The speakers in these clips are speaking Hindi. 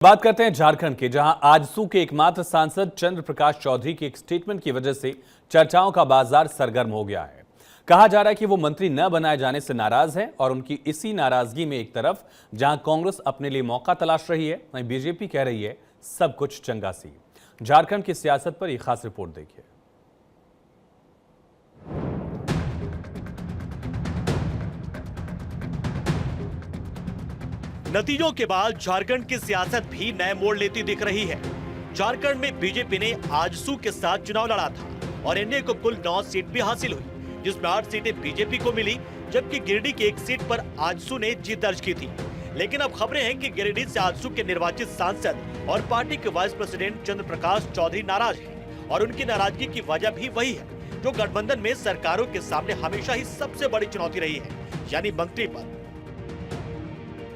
बात करते हैं झारखंड के, जहां आजसू के एकमात्र सांसद चंद्र प्रकाश चौधरी के एक स्टेटमेंट की वजह से चर्चाओं का बाजार सरगर्म हो गया है। कहा जा रहा है कि वो मंत्री न बनाए जाने से नाराज हैं और उनकी इसी नाराजगी में एक तरफ जहां कांग्रेस अपने लिए मौका तलाश रही है, वहीं बीजेपी कह रही है सब कुछ चंगा सी। झारखंड की सियासत पर एक खास रिपोर्ट देखिए। नतीजों के बाद झारखंड की सियासत भी नए मोड़ लेती दिख रही है। झारखंड में बीजेपी ने आजसू के साथ चुनाव लड़ा था और एनडीए को कुल 9 सीट भी हासिल हुई, जिसमें 8 सीटें बीजेपी को मिली, जबकि गिरिडीह की एक सीट पर आजसू ने जीत दर्ज की थी। लेकिन अब खबरें हैं कि गिरिडीह से आजसू के निर्वाचित सांसद और पार्टी के वाइस प्रेसिडेंट चंद्र प्रकाश चौधरी नाराज हैं और उनकी नाराजगी की वजह भी वही है जो गठबंधन में सरकारों के सामने हमेशा ही सबसे बड़ी चुनौती रही है, यानी मंत्री पद।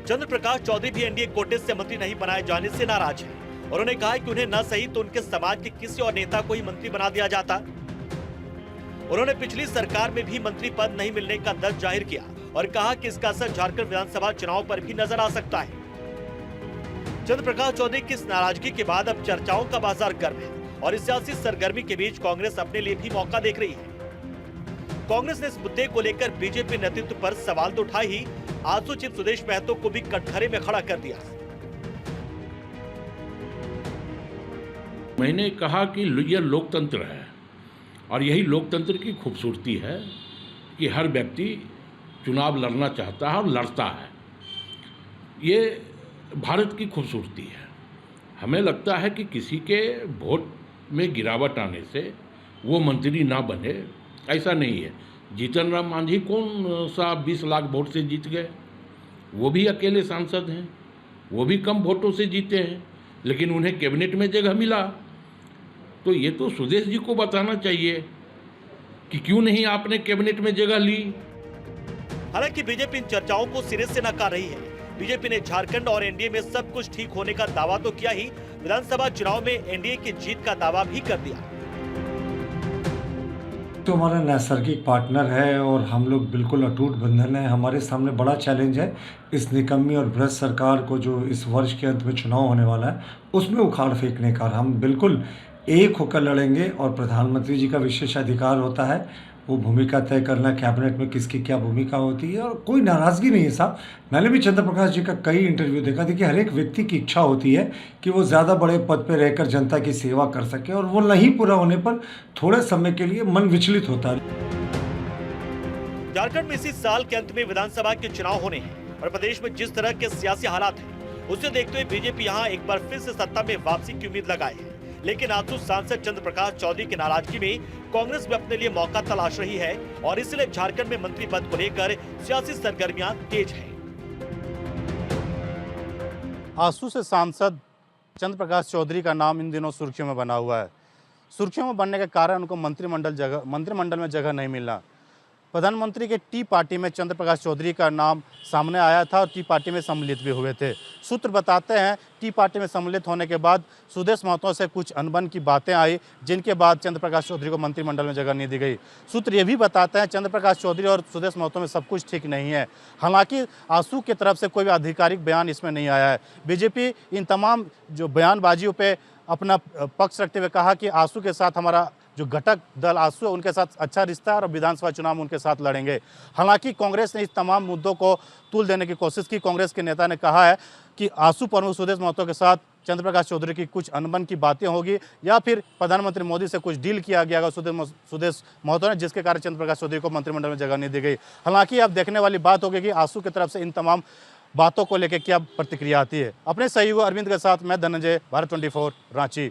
चंद्र प्रकाश चौधरी भी एनडीए कोटे से मंत्री नहीं बनाए जाने से नाराज हैं। उन्होंने कहा कि उन्हें न सही तो उनके समाज के किसी और नेता को ही मंत्री बना दिया जाता। उन्होंने पिछली सरकार में भी मंत्री पद नहीं मिलने का दर्द जाहिर किया और कहा कि इसका असर झारखंड विधानसभा चुनाव पर भी नजर आ सकता है। चंद्र प्रकाश चौधरी की इस नाराजगी के बाद अब चर्चाओं का बाजार गर्म है और इस सियासी सरगर्मी के बीच कांग्रेस अपने लिए भी मौका देख रही है। कांग्रेस ने इस मुद्दे को लेकर बीजेपी नेतृत्व पर सवाल तो उठाए ही आजसू चीफ सुदेश महतो को भी कटघरे में खड़ा कर दिया। मैंने कहा कि यह लोकतंत्र है और यही लोकतंत्र की खूबसूरती है कि हर व्यक्ति चुनाव लड़ना चाहता है और लड़ता है। ये भारत की खूबसूरती है। हमें लगता है कि किसी के वोट में गिरावट आने से वो मंत्री ना बने, ऐसा नहीं है। जीतन राम मांझी कौन सा 20 लाख वोट से जीत गए, वो भी अकेले सांसद हैं, वो भी कम वोटों से जीते हैं, लेकिन उन्हें कैबिनेट में जगह मिला। तो ये तो सुदेश जी को बताना चाहिए कि क्यों नहीं आपने कैबिनेट में जगह ली। हालांकि बीजेपी इन चर्चाओं को सिरे से नकार रही है। बीजेपी ने झारखंड और एनडीए में सब कुछ ठीक होने का दावा तो किया ही, विधानसभा चुनाव में एनडीए की जीत का दावा भी कर दिया। तो हमारा नैसर्गिक पार्टनर है और हम लोग बिल्कुल अटूट बंधन है। हमारे सामने बड़ा चैलेंज है इस निकम्मी और भ्रष्ट सरकार को, जो इस वर्ष के अंत में चुनाव होने वाला है उसमें उखाड़ फेंकने का। हम बिल्कुल एक होकर लड़ेंगे और प्रधानमंत्री जी का विशेष अधिकार होता है वो भूमिका तय करना, कैबिनेट में किसकी क्या भूमिका होती है। और कोई नाराज़गी नहीं है साहब। मैंने भी चंद्र प्रकाश जी का कई इंटरव्यू देखा। देखिए, हर एक व्यक्ति की इच्छा होती है कि वो ज़्यादा बड़े पद पर रहकर जनता की सेवा कर सके और वो नहीं पूरा होने पर थोड़े समय के लिए मन विचलित होता है। झारखंड में इसी साल के अंत में विधानसभा के चुनाव होने हैं और प्रदेश में जिस तरह के सियासी हालात हैं उसे देखते हुए बीजेपी यहाँ एक बार फिर से सत्ता में वापसी की उम्मीद लगाए है। लेकिन आजसू सांसद चंद्र प्रकाश चौधरी की नाराजगी में कांग्रेस भी अपने लिए मौका तलाश रही है और इसलिए झारखंड में मंत्री पद को लेकर सियासी सरगर्मियां तेज हैं। आजसू से सांसद चंद्र प्रकाश चौधरी का नाम इन दिनों सुर्खियों में बना हुआ है। सुर्खियों में बनने के कारण उनको मंत्रिमंडल में जगह नहीं मिलना। प्रधानमंत्री के टी पार्टी में चंद्र प्रकाश चौधरी का नाम सामने आया था और टी पार्टी में सम्मिलित भी हुए थे। सूत्र बताते हैं टी पार्टी में सम्मिलित होने के बाद सुदेश महतो से कुछ अनबन की बातें आई, जिनके बाद चंद्र प्रकाश चौधरी को मंत्रिमंडल में जगह नहीं दी गई। सूत्र ये भी बताते हैं चंद्र प्रकाश चौधरी और सुदेश महतो में सब कुछ ठीक नहीं है। हालांकि आजसू की तरफ से कोई भी आधिकारिक बयान इसमें नहीं आया है। बीजेपी इन तमाम जो बयानबाजियों पर अपना पक्ष रखते हुए कहा कि आजसू के साथ हमारा जो घटक दल आजसू है उनके साथ अच्छा रिश्ता है और विधानसभा चुनाव में उनके साथ लड़ेंगे। हालांकि कांग्रेस ने इस तमाम मुद्दों को तूल देने की कोशिश की। कांग्रेस के नेता ने कहा है कि आजसू प्रमुख सुदेश महतो के साथ चंद्र प्रकाश चौधरी की कुछ अनबन की बातें होगी या फिर प्रधानमंत्री मोदी से कुछ डील किया गया सुदेश महतो ने, जिसके कारण चंद्र प्रकाश चौधरी को मंत्रिमंडल में जगह नहीं दी गई। हालांकि अब देखने वाली बात होगी कि आजसू की तरफ से इन तमाम बातों को लेकर क्या प्रतिक्रिया आती है। अपने सहयोगी अरविंद के साथ मैं धनंजय, भारत 24 रांची।